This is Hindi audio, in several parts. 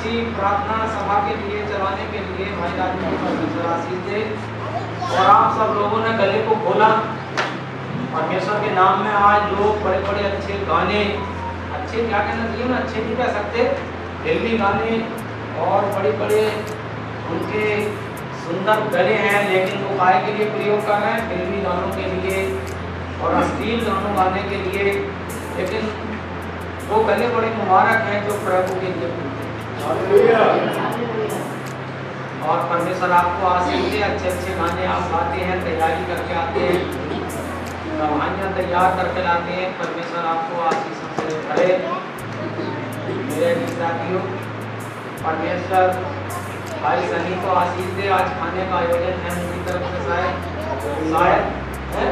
इसी प्रार्थना सभा के लिए चलाने के लिए भाई राजू को परमेश्वर आशीष दे। और आप सब लोगों ने गले को खोला परमेश्वर के नाम में। आज लोग बड़े बड़े अच्छे गाने, अच्छे क्या कहना चाहिए ना, अच्छे नहीं कह सकते, फिल्मी गाने और बड़े बड़े उनके सुंदर गले हैं, लेकिन वो काय के लिए प्रयोग कर रहे हैं, फिल्मी गानों के लिए और अश्लील गानों गाने के लिए। लेकिन वो गले बड़े मुबारक हैं जो प्रभु के लिए बोलते हैं। और परमेश्वर आपको आशीष दे। अच्छे अच्छे गाने आप गाते हैं, तैयारी करके आते हैं, कहानियाँ तैयार करके लाते हैं। परमेश्वर आपको आशीष से भरे। मेरे साथियों, परमेश्वर भाई सनी को आशीष दे। आज खाने का आयोजन है उनकी तरफ से, शायद है।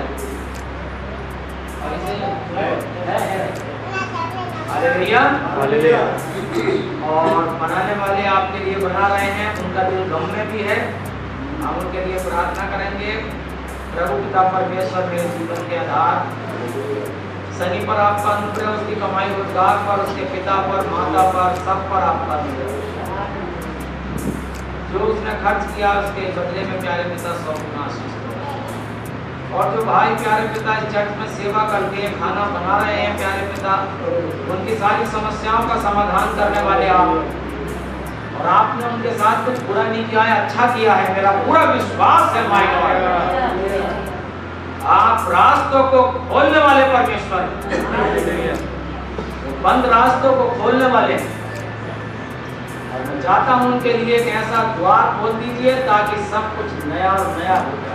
और बनाने वाले आपके लिए बना रहे हैं, उनका दिल गम में भी है। हम उनके लिए प्रार्थना करेंगे। प्रभु पिता परमेश्वर मेरे जीवन के आधार, सनी पर आपका अनुग्रह, उसकी कमाई रोजगार पर, उसके पिता पर, माता पर, सब पर आपका अनुग्रह। जो उसने खर्च किया उसके बदले में प्यारे पिता 100 गुना आशीष। और जो भाई प्यारे पिता इस चर्च में सेवा करते हैं, खाना बना रहे हैं, प्यारे पिता उनकी सारी समस्याओं का समाधान करने वाले आप, और आपने उनके साथ कुछ बुरा नहीं किया है, अच्छा किया है। मेरा पूरा विश्वास है माय गॉड, आप रास्तों को खोलने वाले परमेश्वर, बंद रास्तों को खोलने वाले। और मैं चाहता हूं उनके लिए एक ऐसा द्वार खोल दीजिए ताकि सब कुछ नया और नया हो जाए।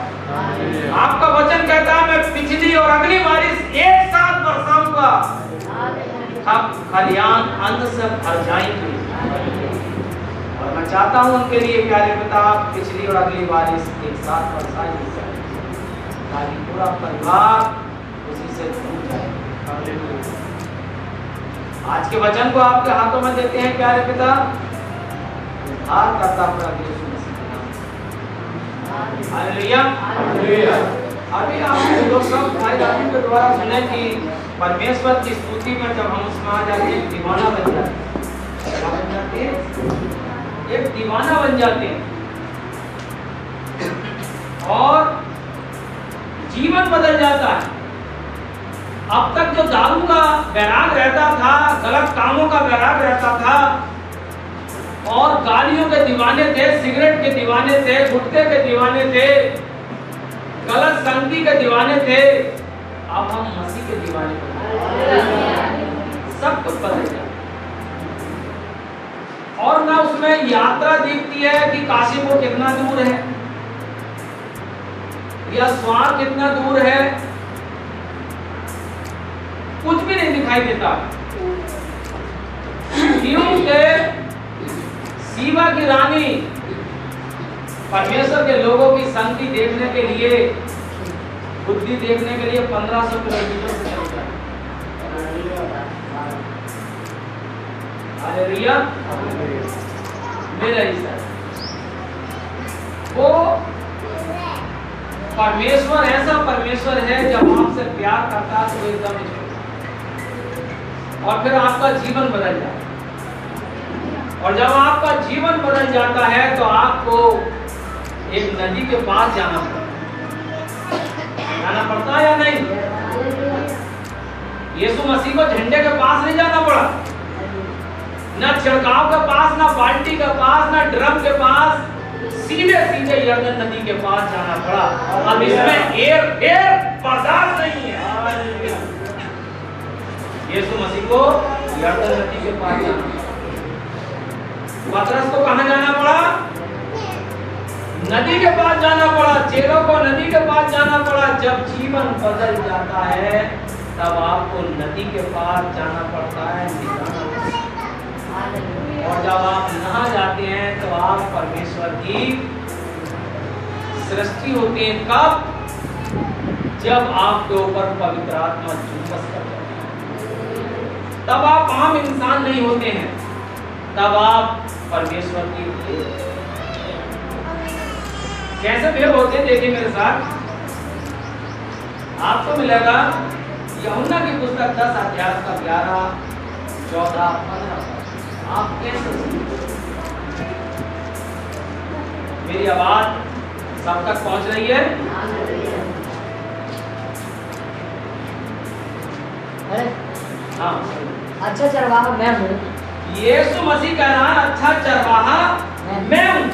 आपका वचन कहता है मैं पिछली और अगली बारिश एक साथ बरसाऊंगा, तब खलियान अन्न से भर जाएंगे। और मैं चाहता हूं उनके लिए प्यारे पिता पिछली और अगली बारिश एक साथ बरसाई ताकि पूरा परिवार उसी से जुड़ जाए। आज के वचन को आपके हाथों में देते हैं प्यारे पिता, उद्धार करता प्रभु यीशु मसीह के नाम। हालेलुया। अभी आपने लोग सब भाई राजू के द्वारा सुने कि परमेश्वर की स्तुति में जब हम उसमें आ जाते हैं, दीवाना बन जाते हैं, एक दीवाना बन जाते हैं और जीवन बदल जाता है। अब तक जो दारू का वैराग रहता था, गलत कामों का वैराग रहता था और गालियों के दीवाने थे, सिगरेट के दीवाने थे, गुटखे के दीवाने थे, गलत संगति के दीवाने थे, अब हम मसीह के दीवाने सब कुछ बदल जाता। और ना उसमें यात्रा दिखती है कि काशीपुर कितना दूर है या स्वार कितना दूर है, कुछ भी नहीं दिखाई देता। क्योंकि सीमा की रानी परमेश्वर के लोगों की संगति देखने के लिए, बुद्धि देखने के लिए 1500 किलोमीटर से चलता है। हालेलुया। मेरा हिस्सा वो परमेश्वर ऐसा परमेश्वर है, जब आपसे प्यार करता है तो एकदम और फिर आपका जीवन बदल जाता है। और जब आपका जीवन बदल जाता है तो आपको एक नदी के पास जाना पड़ता है या नहीं? यीशु मसीह को झंडे के पास नहीं जाना पड़ा, ना छिड़काव के पास, ना बाल्टी के पास, ना ड्रम के पास, सीधे सीधे यरदन नदी के पास जाना पड़ा। अब इसमें फेर बर्दाश्त नहीं है। यीशु मसीह को यरदन नदी के पास जाना पड़ा। पतरस को कहां जाना पड़ा? नदी के पास जाना पड़ा। चेलों को नदी के पास जाना पड़ा। जब जीवन बदल जाता है तब आपको नदी के पास जाना पड़ता है, और जब आप नहा जाते हैं तो आप परमेश्वर की सृष्टि होते हैं। कब? जब आपके ऊपर पवित्र आत्मा जुम्मस कर जाती है, तब आप आम इंसान नहीं होते हैं, तब आप परमेश्वर की कैसे भेद होते हैं। देखिए मेरे साथ, आपको मिलेगा यूहन्ना की पुस्तक 10 अध्याय का 11, 14, 15। आप कैसे मेरी आवाज सब तक पहुंच रही है? हाँ। अच्छा चरवाहा मैं हूँ। यीशु मसीह कह रहा है अच्छा चरवाहा मैं हूँ,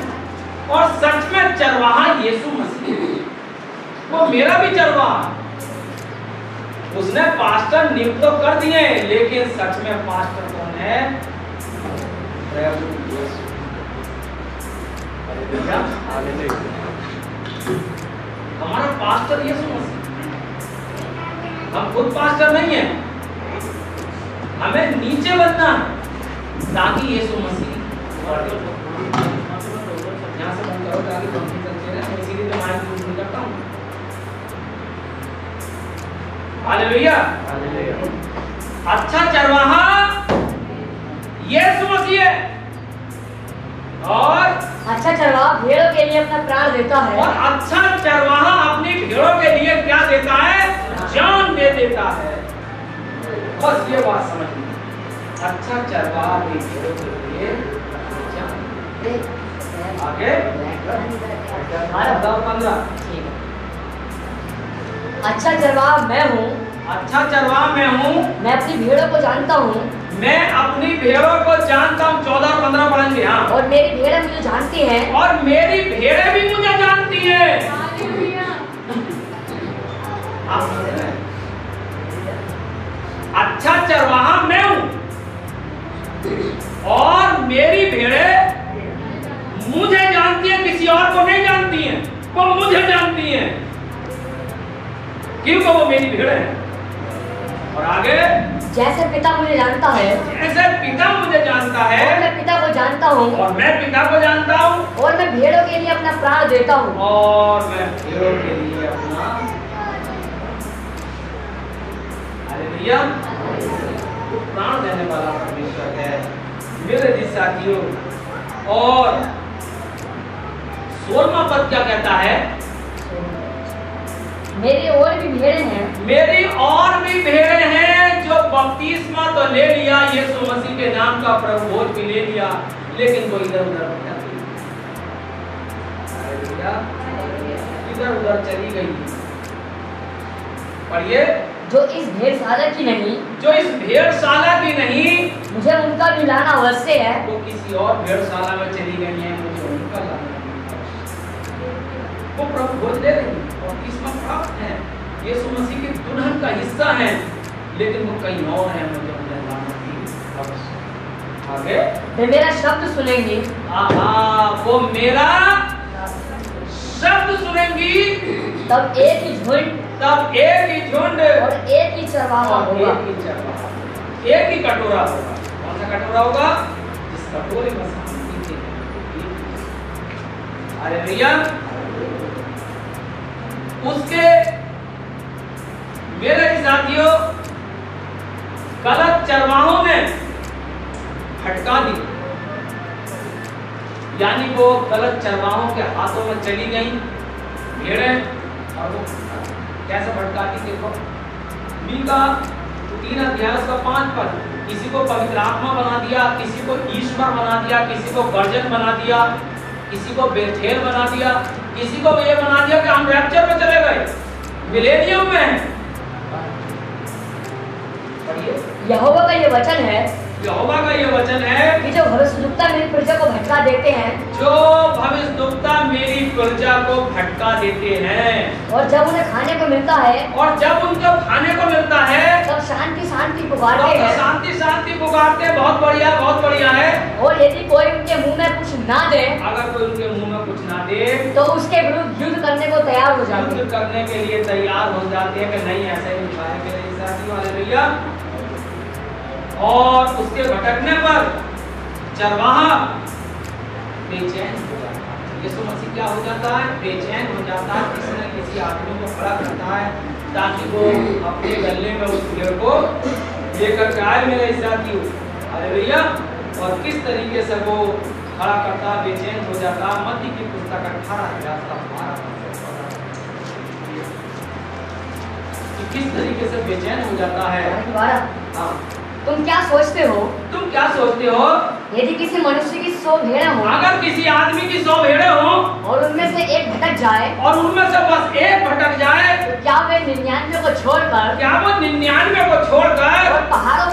और सच में चरवाहा यीशु मसीह है। वो मेरा भी चरवाहा। उसने पास्टर नियुक्त तो कर दिए, लेकिन सच में पास्टर कौन है? प्रभु यीशु। हमारा पास्टर यीशु मसीह। हम खुद पास्टर नहीं है, हमें नीचे बनना है ताकि यीशु मसीह यहाँ से बंद करो ताकि कंपनी चलते रहे। मैं इसीलिए तो माइक यूज नहीं करता हूँ। हालेलुया। अच्छा चरवाहा यीशु मसीह है, और अच्छा चरवाहा भेड़ों के लिए अपना प्राण देता है। और अच्छा चरवाहा अपनी भेड़ों के लिए क्या देता है? जान दे देता है। बस ये बात समझ लीजिए, अच्छा चरवाहा अपनी भेड़ों के लिए जान। आगे 15। अच्छा चरवाहा मैं हूँ। अच्छा चरवाहा मैं हूँ, मैं अपनी भेड़ों को जानता हूँ। मैं अपनी भेड़ों को जानता हूँ। 14 और 15 पढ़ेंगे। हाँ। और मेरी भेड़ें मुझे जानती हैं। और मेरी भेड़ें भी मुझे जानती हैं। आप समझ रहे हैं? अच्छा चरवाहा मैं हूँ, और मेरी भेड़ें मुझे जानती हैं, किसी और को नहीं जानती हैं, वो मुझे जानती हैं, क्योंकि वो मेरी भेड़ें हैं। और आगे, जैसे पिता मुझे जानता है, जैसे पिता मुझे जानता है, और मैं पिता को जानता हूँ, और मैं पिता को जानता हूँ, और मैं भेड़ों के लिए अपना प्राण देता हूँ। और मैं भेड़ों के लिए अपना। हालेलुया। प्राण देने वाला परमेश्वर है मेरे जी साथियों। और 16वां पद क्या कहता है? मेरी और भी भेड़ें हैं। मेरी और भी भेड़ें हैं जो बपतिस्मा तो ले लिया, यीशु मसीह के नाम का प्रभु भोज भी ले लिया, लेकिन वो इधर उधर इधर उधर चली गई। पढ़िए, जो इस भेड़शाला की नहीं, जो इस भेड़शाला की नहीं, मुझे उनका भी लाना अवश्य है। वो किसी और भेड़शाला में चली गई है, मुझे उनका लाना। वो प्रभु भोज ले रही और किस्मत प्राप्त है, यीशु मसीह के दुल्हन का हिस्सा है, लेकिन वो कहीं और है, मुझे उन्हें लाना की आवश्यकता। आगे, वे मेरा शब्द सुनेंगी। वो मेरा शब्द सुनेंगी। तब एक ही झुंड, और एक ही चरवाहा होगा। एक ही कटोरा होगा। कौन सा कटोरा होगा? जिस कटोरे में शांति थी। हालेलुया। उसके मेरे साथियों गलत चरवाहों ने भटका दी, यानी वो गलत चरवाहों के हाथों में चली गई भेड़ें। और वो कैसे भटकाती? देखो, मीका 3 अध्याय उसका 5 पद। किसी को पवित्र आत्मा बना दिया, किसी को ईश्वर बना दिया, किसी को गर्जन बना दिया, किसी को बेथेल बना दिया, किसी को ये बना दिया कि हम रैप्चर में चले गए, मिलेनियम में। यहोवा का ये वचन है, यहोवा का ये वचन है कि जो भविष्यद्वक्ता मेरी प्रजा को भटका देते हैं, जो भविष्यद्वक्ता मेरी प्रजा को भटका देते हैं, और जब उन्हें खाने को मिलता है, और जब उनको खाने को मिलता है, तब शांति शांति पुकारते हैं। शांति शांति पुकारते। बहुत बढ़िया, बहुत बढ़िया है। और यदि कोई उनके मुंह में कुछ ना दे, अगर कोई उनके मुंह में कुछ ना दे, तो उसके विरुद्ध युद्ध करने को तैयार हो जाते हैं। युद्ध करने के लिए तैयार हो जाते हैं कि नहीं ऐसा ही उठाए मेरे साथियों। हालेलुया। और उसके भटकने पर चरवाहा बेचैन हो जाता है। यीशु मसीह क्या हो जाता है? बेचैन हो जाता है। किसी न किसी आदमी को खड़ा करता है ताकि वो अपने गले में उस भेड़ को लेकर के आए मेरे साथियों। हालेलुया। और किस तरीके से वो खड़ा करता, बेचैन हो जाता। मत्ती की पुस्तक 18 किस तरीके से बेचैन हो जाता है। हाँ। तुम क्या सोचते हो? तुम क्या सोचते हो? यदि किसी मनुष्य की 100 भेड़ें हों, अगर किसी आदमी की 100 भेड़ें हों और उनमें से एक भटक जाए, और उनमें से बस एक भटक जाए, तो क्या वे 99 को छोड़कर, क्या वो 99 को छोड़कर और पहाड़ों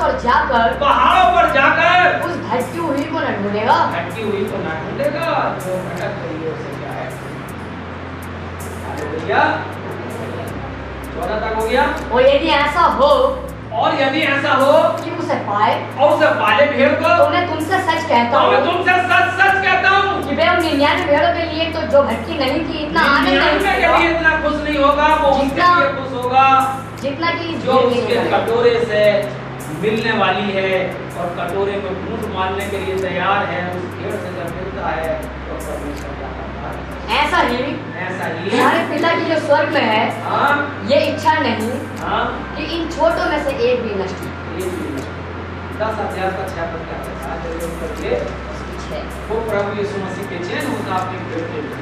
पर जाकर उस भटकी हुई को न ढूंढेगा? भटकी हुई को ना ढूंढेगा, जो भटक गई है उसे क्या है। हालेलुया। 14 तक हो गया। और यदि ऐसा हो और यदि ऐसा हो कि उसे पाए, और उसे पाले भेड़ को, तो मैं तुमसे सच कहता तो मैं हूँ तुमसे सच सच कहता हूँ कि वे उन 99 भेड़ों के लिए तो जो भटकी नहीं थी इतना आनंद 99 नहीं के लिए होगा इतना खुश नहीं होगा, वो उसके जितना- लिए खुश होगा जितना कि जो उसके कटोरे से मिलने वाली है और कटोरे में घूंट मारने के लिए तैयार है। उस भेड़ से जब मिलता है तो परमेश्वर क्या करता है। ऐसा ही ऐसा ही हमारे पिता की जो स्वर्ग में है, हाँ ये इच्छा नहीं हाँ कि इन छोटों में से एक भी नष्ट हो। ये भी 10 अध्याय का 6 पद क्या कहता है, जो लोग करके वो प्रभु यीशु मसीह के चैन होता अपने भेड़ के लिए।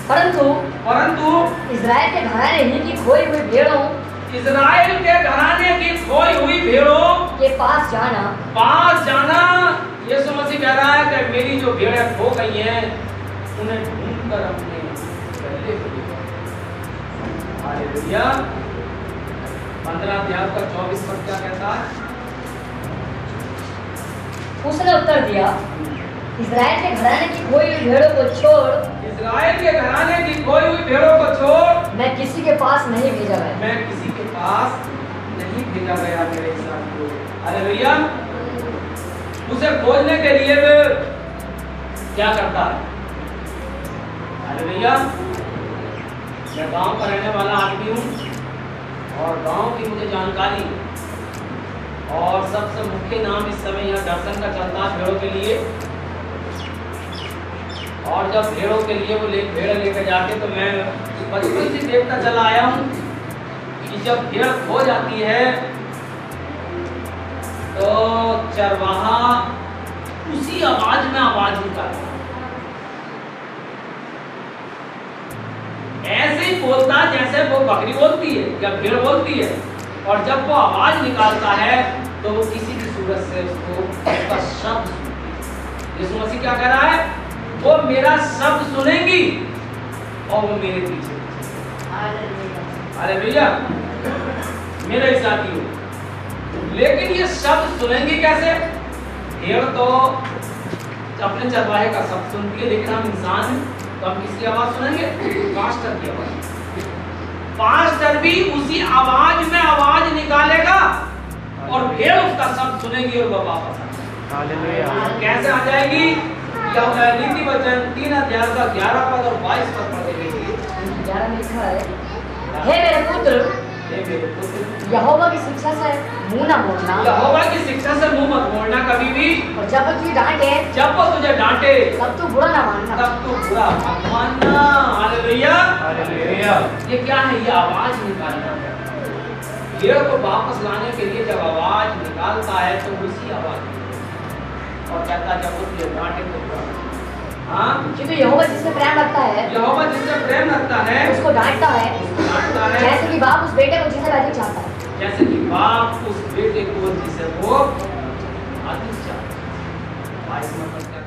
परंतु इज़राइल के घराने ही की खोई हुई भेड़ों इज़राइल के घराने की खोई हुई भेड़ों के पास जाना, यीशु मसीह कह रहा है कि मेरी जो भेड़ें खो गई हैं उन्हें ढूंढकर अपने गले को ले जाओ। हालेलुया। 15 अध्याय का 24 पद क्या कहता है। उसने उत्तर दिया, इज़राइल के घराने की खोई हुई भेड़ों को छोड़, इज़राइल के घराने की खोई हुई भेड़ों को छोड़ मैं किसी के पास नहीं भेजा गया। मैं किसी के पास नहीं भेजा गया मेरे साथियों। हालेलुया। उसे खोजने के लिए वे क्या करता है। हालेलुया। मैं गांव का रहने वाला आदमी हूँ और गांव की मुझे जानकारी और सबसे मुख्य नाम इस समय यहाँ दर्शन का चलता है भेड़ों के लिए। और जब भेड़ों के लिए वो भेड़ लेकर जाके, तो मैं बचपन से देखता चला आया हूँ कि जब भेड़ खो जाती है तो चरवाहा उसी आवाज में आवाज निकालता है, ऐसे ही बोलता जैसे वो बकरी बोलती है या भेड़ बोलती है। और जब वो आवाज निकालता है तो वो किसी भी सूरत से उसको उसका शब्द सुनती है। यीशु मसीह क्या कह रहा है, वो मेरा शब्द सुनेंगी और वो मेरे पीछे। हालेलुया। मेरे साथी हो, लेकिन ये शब्द सुनेंगे कैसे। भेड़ तो अपने चरवाहे का शब्द सुनती है, लेकिन हम इंसान हैं तो हम किसकी आवाज सुनेंगे, पास्टर की आवाज। पास्टर भी उसी आवाज में आवाज निकालेगा और भेड़ उसका शब्द सुनेगी और वह वापस आ जाएगी। कैसे आ जाएगी। नीति वचन 3 अध्याय का 11 पद और 22 पद पढ़ लीजिए। 11 में लिखा है, हे मेरे पुत्र, यहोवा की शिक्षा से मुंह न मोड़ना, यहोवा की शिक्षा से मुंह मत मोड़ना कभी भी। और जब वो तुझे डांटे, जब वो तुझे डांटे तब तू बुरा न मानना, तब तू बुरा मत मानना। हालेलुया। हालेलुया। ये क्या है, ये आवाज निकालना है। भेड़ को वापस लाने के लिए जब आवाज निकालता है तो उसी आवाज और कहता जब वो तुझे डांटे तो बुरा। हाँ, क्योंकि यहोवा जिससे प्रेम रखता है, यहोवा जिससे प्रेम रखता है उसको डांटता है, डांटता है, जैसे कि बाप उस बेटे को जिसे अधिक चाहता है। जैसे कि बाप उस बेटे को जिसे वो अधिक चाहता है।